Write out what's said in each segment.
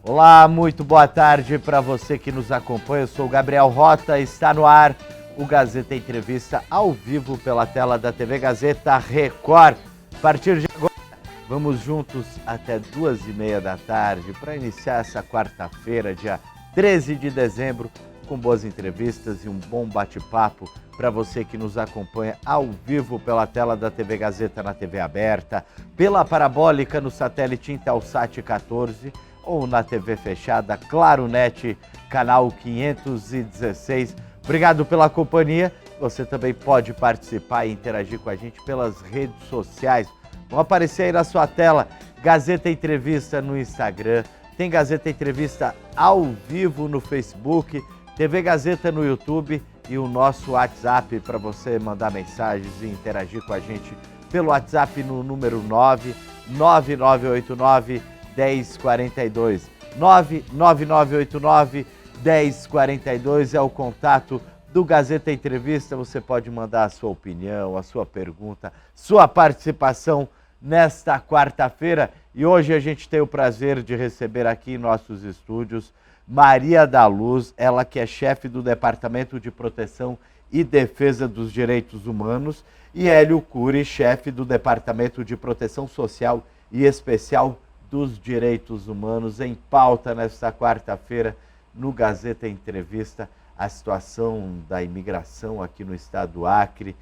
Olá, muito boa tarde para você que nos acompanha. Eu sou o Gabriel Rota, está no ar o Gazeta Entrevista ao vivo pela tela da TV Gazeta Record. A partir de agora, vamos juntos até 2h30 da tarde para iniciar essa quarta-feira, dia 13 de dezembro, com boas entrevistas e um bom bate-papo para você que nos acompanha ao vivo pela tela da TV Gazeta na TV aberta, pela parabólica no satélite Intelsat 14 ou na TV fechada Claronet, canal 516. Obrigado pela companhia. Você também pode participar e interagir com a gente pelas redes sociais. Vão aparecer aí na sua tela Gazeta Entrevista no Instagram, tem Gazeta Entrevista ao vivo no Facebook, TV Gazeta no YouTube e o nosso WhatsApp para você mandar mensagens e interagir com a gente pelo WhatsApp no número 99989-1042. 99989-1042 é o contato do Gazeta Entrevista. Você pode mandar a sua opinião, a sua pergunta, sua participação nesta quarta-feira. E hoje a gente tem o prazer de receber aqui em nossos estúdios Maria da Luz, ela que é chefe do Departamento de Proteção e Defesa dos Direitos Humanos, e Hélio Cury, chefe do Departamento de Proteção Social e Especial dos Direitos Humanos. Em pauta nesta quarta-feira no Gazeta Entrevista, a situação da imigração aqui no estado do Acre,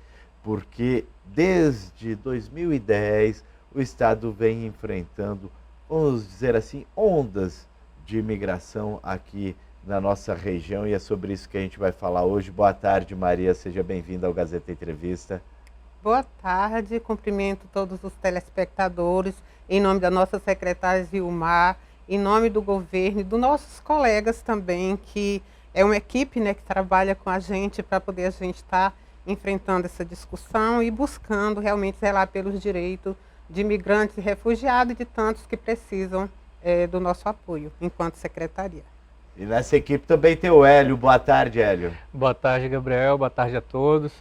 porque desde 2010 o estado vem enfrentando, vamos dizer assim, ondas de imigração aqui na nossa região, e é sobre isso que a gente vai falar hoje. Boa tarde, Maria, seja bem-vinda ao Gazeta Entrevista. Boa tarde, cumprimento todos os telespectadores, em nome da nossa secretária Zilmar, em nome do governo e dos nossos colegas também, que é uma equipe, né, que trabalha com a gente para poder a gente estar enfrentando essa discussão e buscando realmente zelar pelos direitos de imigrantes e refugiados e de tantos que precisam do nosso apoio, enquanto secretaria. E nessa equipe também tem o Hélio. Boa tarde, Hélio. Boa tarde, Gabriel. Boa tarde a todos.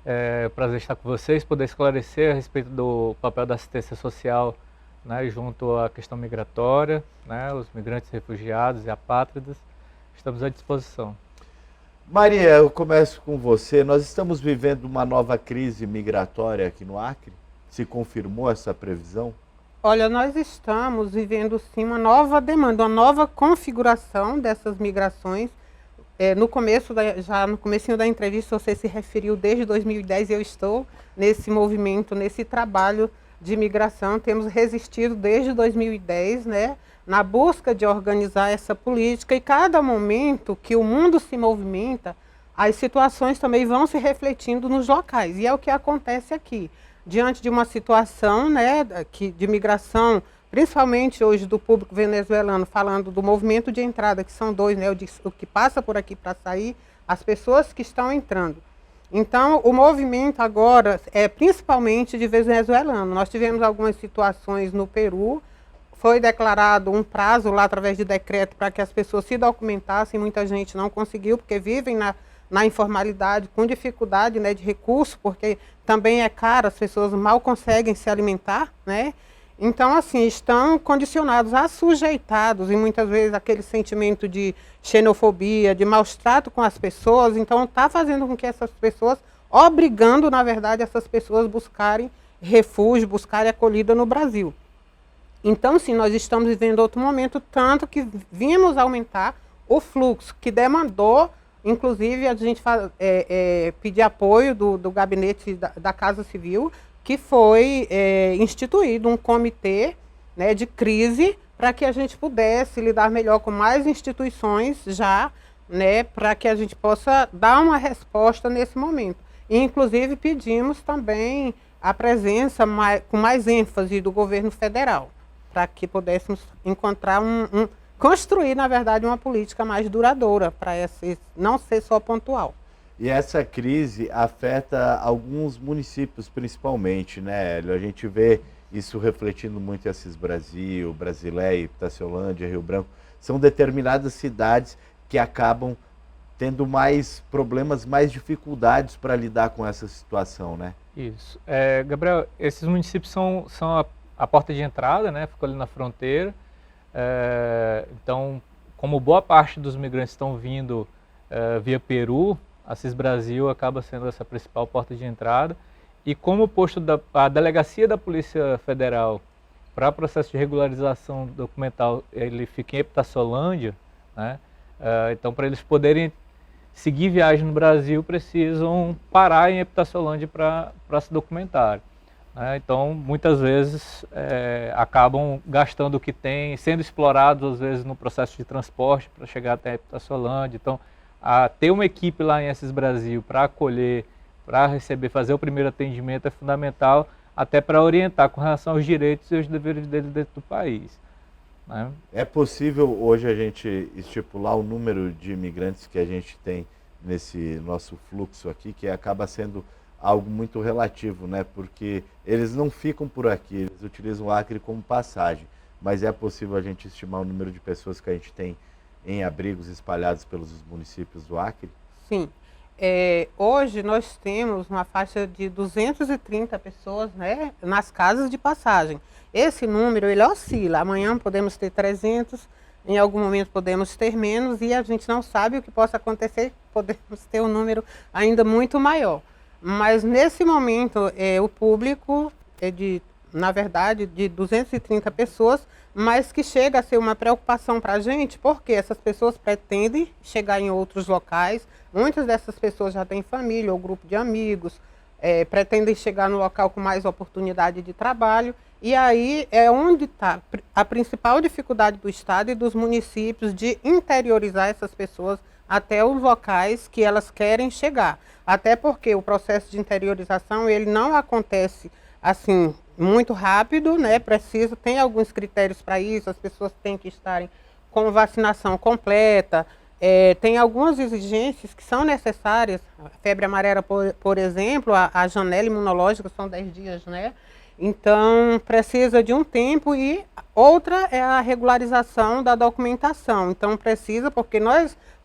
É um prazer estar com vocês, poder esclarecer a respeito do papel da assistência social, né, junto à questão migratória, né, os migrantes, refugiados e apátridas. Estamos à disposição. Maria, eu começo com você. Nós estamos vivendo uma nova crise migratória aqui no Acre? Se confirmou essa previsão? Olha, nós estamos vivendo sim uma nova demanda, uma nova configuração dessas migrações. No comecinho da entrevista você se referiu desde 2010, eu estou nesse movimento, nesse trabalho de migração. Temos resistido desde 2010, né, na busca de organizar essa política, e cada momento que o mundo se movimenta, as situações também vão se refletindo nos locais, e é o que acontece aqui. Diante de uma situação, né, de migração, principalmente hoje do público venezuelano, falando do movimento de entrada, que são dois, né, o que passa por aqui para sair, as pessoas que estão entrando. Então, o movimento agora é principalmente de venezuelano. Nós tivemos algumas situações no Peru, foi declarado um prazo lá através de decreto para que as pessoas se documentassem, muita gente não conseguiu, porque vivem na informalidade, com dificuldade, né, de recurso, porque também é caro, as pessoas mal conseguem se alimentar, né? Então, assim, estão condicionados, assujeitados, e muitas vezes aquele sentimento de xenofobia, de maus trato com as pessoas, então está fazendo com que essas pessoas, obrigando, na verdade, essas pessoas buscarem refúgio, buscarem acolhida no Brasil. Então, sim, nós estamos vivendo outro momento, tanto que vimos aumentar o fluxo, que demandou, inclusive, a gente pedir apoio do gabinete da Casa Civil, que foi instituído um comitê, né, de crise para que a gente pudesse lidar melhor com mais instituições já, né, para que a gente possa dar uma resposta nesse momento. E, inclusive, pedimos também a presença com mais ênfase do governo federal, para que pudéssemos encontrar construir, na verdade, uma política mais duradoura, para não ser só pontual. E essa crise afeta alguns municípios principalmente, né, Hélio? A gente vê isso refletindo muito em Assis Brasil, Brasileia, Itaciolândia, Rio Branco. São determinadas cidades que acabam tendo mais problemas, mais dificuldades para lidar com essa situação, né? Isso. Gabriel, esses municípios são a porta de entrada, né? Ficou ali na fronteira. Então, como boa parte dos migrantes estão vindo via Peru, a CIS Brasil acaba sendo essa principal porta de entrada. E como a delegacia da Polícia Federal para processo de regularização documental, ele fica em Epitassolândia, né? Então, para eles poderem seguir viagem no Brasil, precisam parar em Epitassolândia para se documentar. Né? Então, muitas vezes, acabam gastando o que tem, sendo explorados, às vezes, no processo de transporte para chegar até Epitassolândia. Então, ter uma equipe lá em Assis Brasil para acolher, para receber, fazer o primeiro atendimento é fundamental, até para orientar com relação aos direitos e aos deveres deles dentro do país. Né? É possível hoje a gente estipular o número de imigrantes que a gente tem nesse nosso fluxo aqui, que acaba sendo algo muito relativo, né? Porque eles não ficam por aqui, eles utilizam o Acre como passagem, mas é possível a gente estimar o número de pessoas que a gente tem em abrigos espalhados pelos municípios do Acre? Sim. Hoje nós temos uma faixa de 230 pessoas, né, nas casas de passagem. Esse número ele oscila. Amanhã podemos ter 300, em algum momento podemos ter menos e a gente não sabe o que possa acontecer, podemos ter um número ainda muito maior. Mas nesse momento o público na verdade, de 230 pessoas, mas que chega a ser uma preocupação para a gente, porque essas pessoas pretendem chegar em outros locais, muitas dessas pessoas já têm família ou grupo de amigos, pretendem chegar no local com mais oportunidade de trabalho, e aí é onde está a principal dificuldade do Estado e dos municípios de interiorizar essas pessoas até os locais que elas querem chegar. Até porque o processo de interiorização ele não acontece assim muito rápido, né? Tem alguns critérios para isso, as pessoas têm que estarem com vacinação completa, tem algumas exigências que são necessárias, a febre amarela, por exemplo, a janela imunológica são 10 dias, né? Então, precisa de um tempo e outra é a regularização da documentação. Então, precisa, porque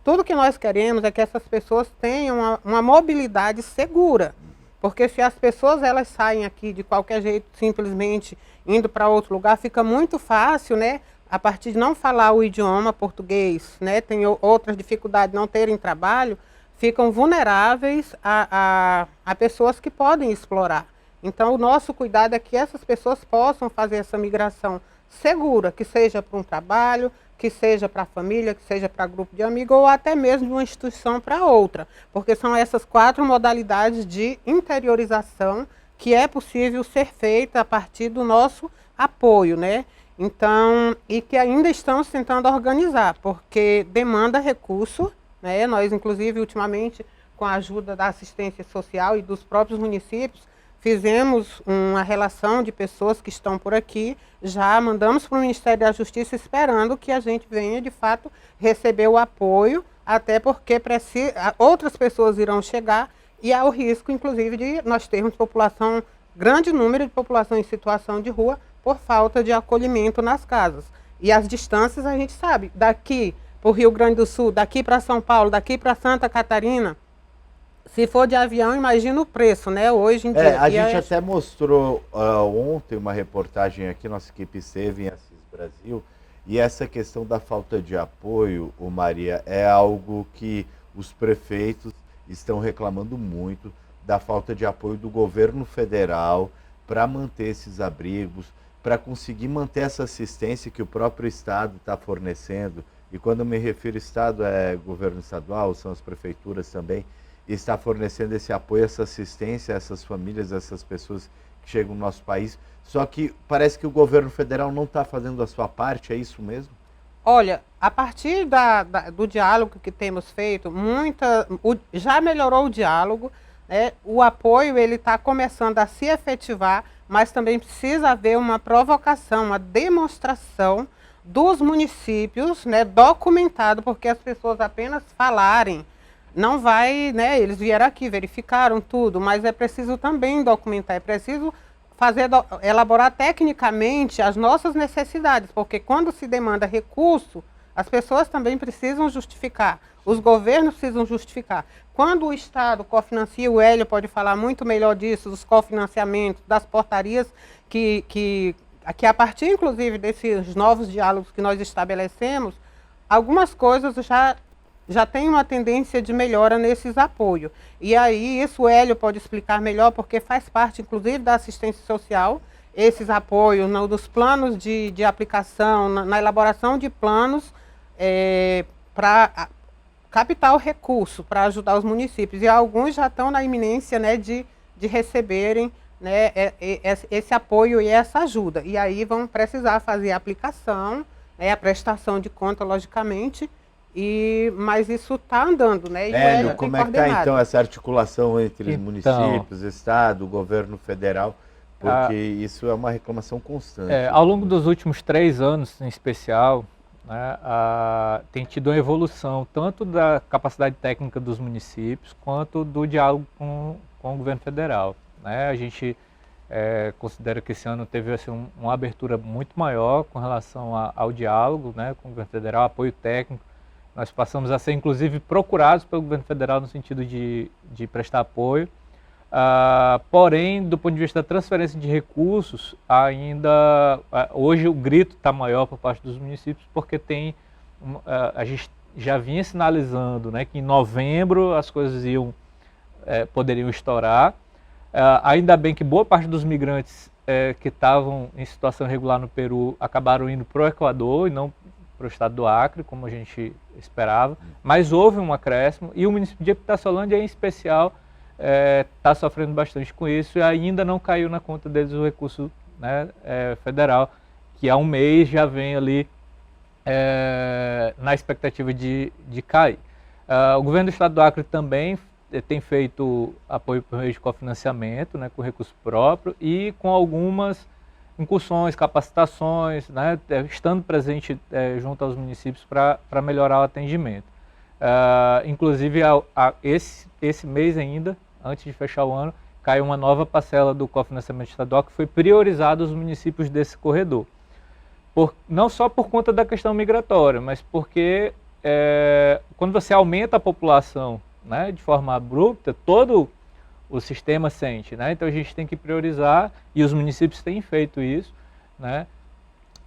tudo que nós queremos é que essas pessoas tenham uma mobilidade segura. Porque se as pessoas elas saem aqui de qualquer jeito, simplesmente indo para outro lugar, fica muito fácil, né? A partir de não falar o idioma português, né? Tem outras dificuldades, não terem trabalho, ficam vulneráveis a pessoas que podem explorar. Então, o nosso cuidado é que essas pessoas possam fazer essa migração segura, que seja para um trabalho, que seja para a família, que seja para grupo de amigos ou até mesmo de uma instituição para outra, porque são essas 4 modalidades de interiorização que é possível ser feita a partir do nosso apoio, né? Então, e que ainda estamos tentando organizar, porque demanda recurso, né? Nós, inclusive, ultimamente, com a ajuda da assistência social e dos próprios municípios, fizemos uma relação de pessoas que estão por aqui, já mandamos para o Ministério da Justiça esperando que a gente venha, de fato, receber o apoio, até porque outras pessoas irão chegar e há o risco, inclusive, de nós termos grande número de população em situação de rua por falta de acolhimento nas casas. E as distâncias a gente sabe, daqui para o Rio Grande do Sul, daqui para São Paulo, daqui para Santa Catarina, se for de avião, imagina o preço, né? Hoje em dia. A gente até mostrou ontem uma reportagem aqui, nossa equipe esteve em Assis Brasil, e essa questão da falta de apoio, Maria, é algo que os prefeitos estão reclamando muito, da falta de apoio do governo federal para manter esses abrigos, para conseguir manter essa assistência que o próprio Estado está fornecendo. E quando eu me refiro ao Estado, é governo estadual, são as prefeituras também, está fornecendo esse apoio, essa assistência a essas famílias, a essas pessoas que chegam no nosso país. Só que parece que o governo federal não está fazendo a sua parte, é isso mesmo? Olha, a partir do diálogo que temos feito, já melhorou o diálogo, né? O apoio ele está começando a se efetivar, mas também precisa haver uma provocação, uma demonstração dos municípios, né, documentado, porque as pessoas apenas falarem, não vai, né, eles vieram aqui, verificaram tudo, mas é preciso também documentar, é preciso elaborar tecnicamente as nossas necessidades, porque quando se demanda recurso, as pessoas também precisam justificar, os governos precisam justificar. Quando o Estado cofinancia, o Hélio pode falar muito melhor disso, dos cofinanciamentos, das portarias que que a partir, inclusive, desses novos diálogos que nós estabelecemos, algumas coisas já tem uma tendência de melhora nesses apoios. E aí, isso o Hélio pode explicar melhor, porque faz parte, inclusive, da assistência social, esses apoios nos planos de aplicação, na elaboração de planos para captar o recurso, para ajudar os municípios. E alguns já estão na iminência, né, de receberem, né, esse apoio e essa ajuda. E aí vão precisar fazer a aplicação, né, a prestação de conta, logicamente, mas isso está andando, né? E Hélio, como é que está então essa articulação entre Então, municípios, Estado, governo federal? Porque isso é uma reclamação constante. Ao longo dos últimos 3 anos, em especial, né, tem tido uma evolução tanto da capacidade técnica dos municípios quanto do diálogo com o governo federal. Né? A gente considera que esse ano teve assim, uma abertura muito maior com relação ao diálogo, né, com o governo federal, apoio técnico. Nós passamos a ser, inclusive, procurados pelo governo federal no sentido de prestar apoio. Porém, do ponto de vista da transferência de recursos, ainda hoje o grito está maior por parte dos municípios, porque a gente já vinha sinalizando, né, que em novembro as coisas poderiam estourar. Ainda bem que boa parte dos migrantes que estavam em situação irregular no Peru acabaram indo para o Equador e não para o estado do Acre, como a gente esperava, mas houve um acréscimo e o município de Epitaciolândia, em especial, está sofrendo bastante com isso e ainda não caiu na conta deles o recurso, né, federal, que há um mês já vem ali na expectativa de cair. O governo do estado do Acre também tem feito apoio por meio de cofinanciamento, né, com recurso próprio e com algumas incursões, capacitações, né, estando presente junto aos municípios para melhorar o atendimento. Inclusive, esse mês ainda, antes de fechar o ano, caiu uma nova parcela do cofinanciamento estadual que foi priorizado os municípios desse corredor. Não só por conta da questão migratória, mas porque quando você aumenta a população, né, de forma abrupta, todo o sistema sente, né? Então a gente tem que priorizar, e os municípios têm feito isso, né,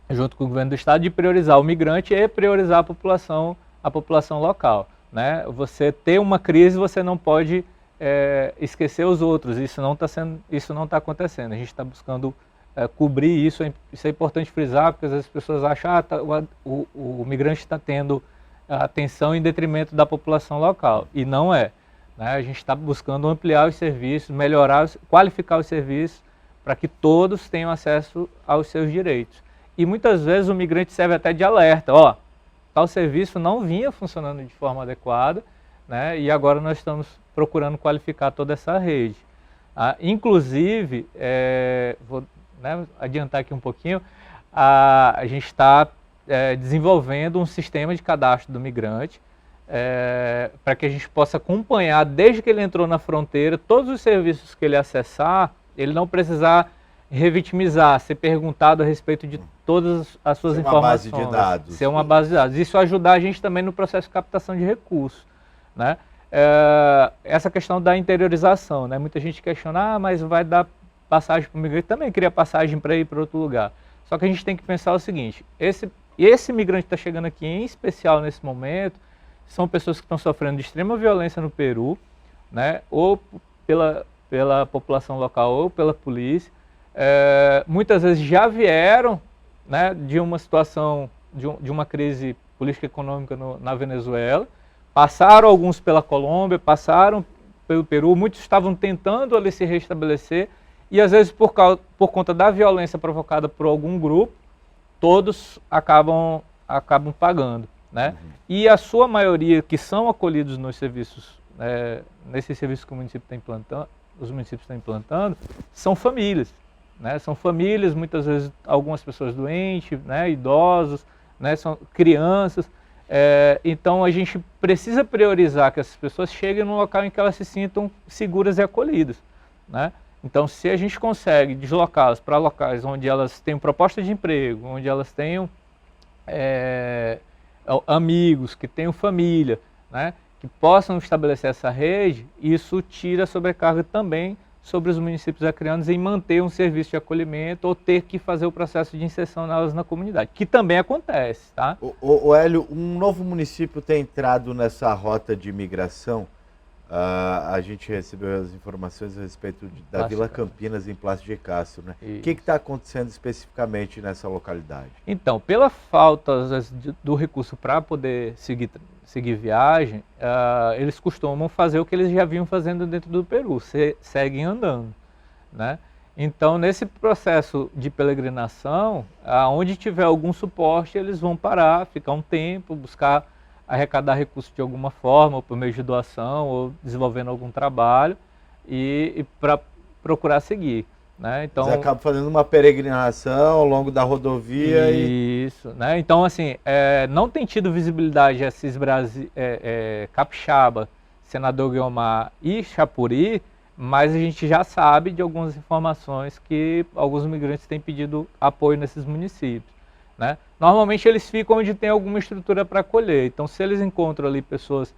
junto com o governo do estado, de priorizar o migrante e priorizar a população local, né? Você ter uma crise, você não pode esquecer os outros, isso não está acontecendo. A gente está buscando cobrir isso. Isso é importante frisar, porque às vezes as pessoas acham que o migrante está tendo atenção em detrimento da população local, e não é. Né? A gente está buscando ampliar os serviços, qualificar os serviços para que todos tenham acesso aos seus direitos. E muitas vezes o migrante serve até de alerta, tal serviço não vinha funcionando de forma adequada, né? E agora nós estamos procurando qualificar toda essa rede. Inclusive, vou, né, adiantar aqui um pouquinho, a gente está desenvolvendo um sistema de cadastro do migrante, para que a gente possa acompanhar, desde que ele entrou na fronteira, todos os serviços que ele acessar, ele não precisar revitimizar, ser perguntado a respeito de todas as suas informações. Ser uma base de dados. Ser uma base de dados. Isso ajudar a gente também no processo de captação de recursos, né? Essa questão da interiorização, né? Muita gente questiona, mas vai dar passagem para o migrante? Também queria passagem para ir para outro lugar. Só que a gente tem que pensar o seguinte, esse migrante que está chegando aqui, em especial nesse momento, são pessoas que estão sofrendo de extrema violência no Peru, né? Ou pela população local ou pela polícia. Muitas vezes já vieram, né, de uma situação, de uma crise política e econômica na Venezuela, passaram alguns pela Colômbia, passaram pelo Peru, muitos estavam tentando ali se restabelecer, e às vezes por conta da violência provocada por algum grupo, todos acabam pagando, né? Uhum. E a sua maioria que são acolhidos nos serviços, nesses serviços que os municípios estão implantando, são famílias, né? São famílias, muitas vezes algumas pessoas doentes, né? Idosos, né? São crianças. Então a gente precisa priorizar que essas pessoas cheguem num local em que elas se sintam seguras e acolhidas, né? Então, se a gente consegue deslocá-las para locais onde elas tenham proposta de emprego, onde elas tenham amigos, que tenham família, né, que possam estabelecer essa rede, isso tira a sobrecarga também sobre os municípios acreanos em manter um serviço de acolhimento ou ter que fazer o processo de inserção nelas na comunidade, que também acontece, tá? O Hélio, um novo município tem entrado nessa rota de imigração. A gente recebeu as informações a respeito da Vila Campinas, em Plácido de Castro, né? O que está acontecendo especificamente nessa localidade? Então, pela falta do recurso para poder seguir viagem, eles costumam fazer o que eles já vinham fazendo dentro do Peru, seguem andando, né? Então, nesse processo de peregrinação, onde tiver algum suporte, eles vão parar, ficar um tempo, buscar arrecadar recursos de alguma forma, ou por meio de doação, ou desenvolvendo algum trabalho, e para procurar seguir, né? Então, você acaba fazendo uma peregrinação ao longo da rodovia. Isso, né? Então, assim, não tem tido visibilidade esses Capixaba, Senador Guiomar e Chapuri, mas a gente já sabe de algumas informações que alguns migrantes têm pedido apoio nesses municípios, né? Normalmente eles ficam onde tem alguma estrutura para acolher, então se eles encontram ali pessoas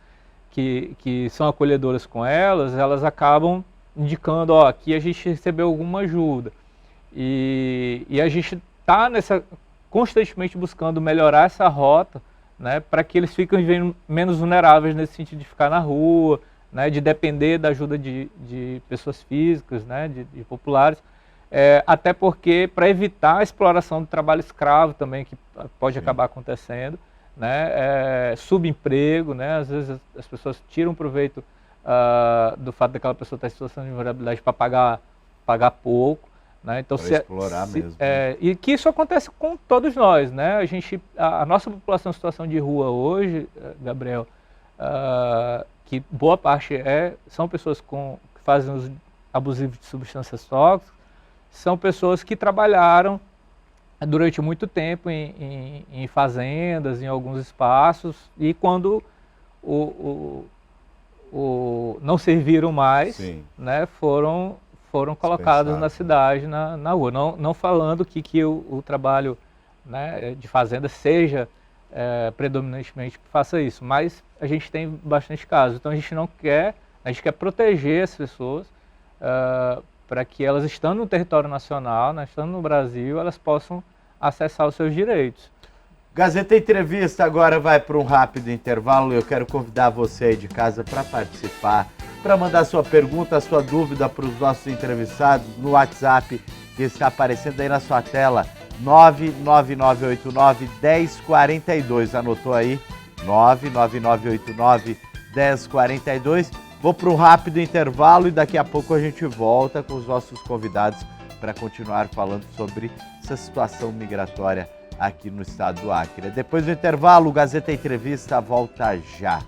que são acolhedoras com elas acabam indicando, ó, aqui a gente recebeu alguma ajuda. E a gente está constantemente buscando melhorar essa rota, né, para que eles fiquem menos vulneráveis nesse sentido de ficar na rua, né, de depender da ajuda de pessoas físicas, né, de populares. Até porque, para evitar a exploração do trabalho escravo também, que pode acabar acontecendo, né, subemprego, né, às vezes as pessoas tiram proveito do fato daquela pessoa estar em situação de vulnerabilidade para pagar pouco, né, então explorar mesmo. E que isso acontece com todos nós, né, a nossa população em situação de rua hoje, Gabriel, que boa parte são pessoas que fazem uso abusivo de substâncias tóxicas, são pessoas que trabalharam durante muito tempo em fazendas, em alguns espaços, e quando não serviram mais, né, foram colocados na cidade, na rua. Não falando que o trabalho, né, de fazenda seja predominantemente que faça isso, mas a gente tem bastante casos. Então a gente quer proteger as pessoas, para que elas, estando no território nacional, né, estando no Brasil, elas possam acessar os seus direitos. Gazeta Entrevista agora vai para um rápido intervalo. Eu quero convidar você aí de casa para participar, para mandar sua pergunta, sua dúvida para os nossos entrevistados no WhatsApp que está aparecendo aí na sua tela, 99989-1042. Anotou aí? 99989-1042. Vou para um rápido intervalo e daqui a pouco a gente volta com os nossos convidados para continuar falando sobre essa situação migratória aqui no estado do Acre. Depois do intervalo, o Gazeta Entrevista volta já.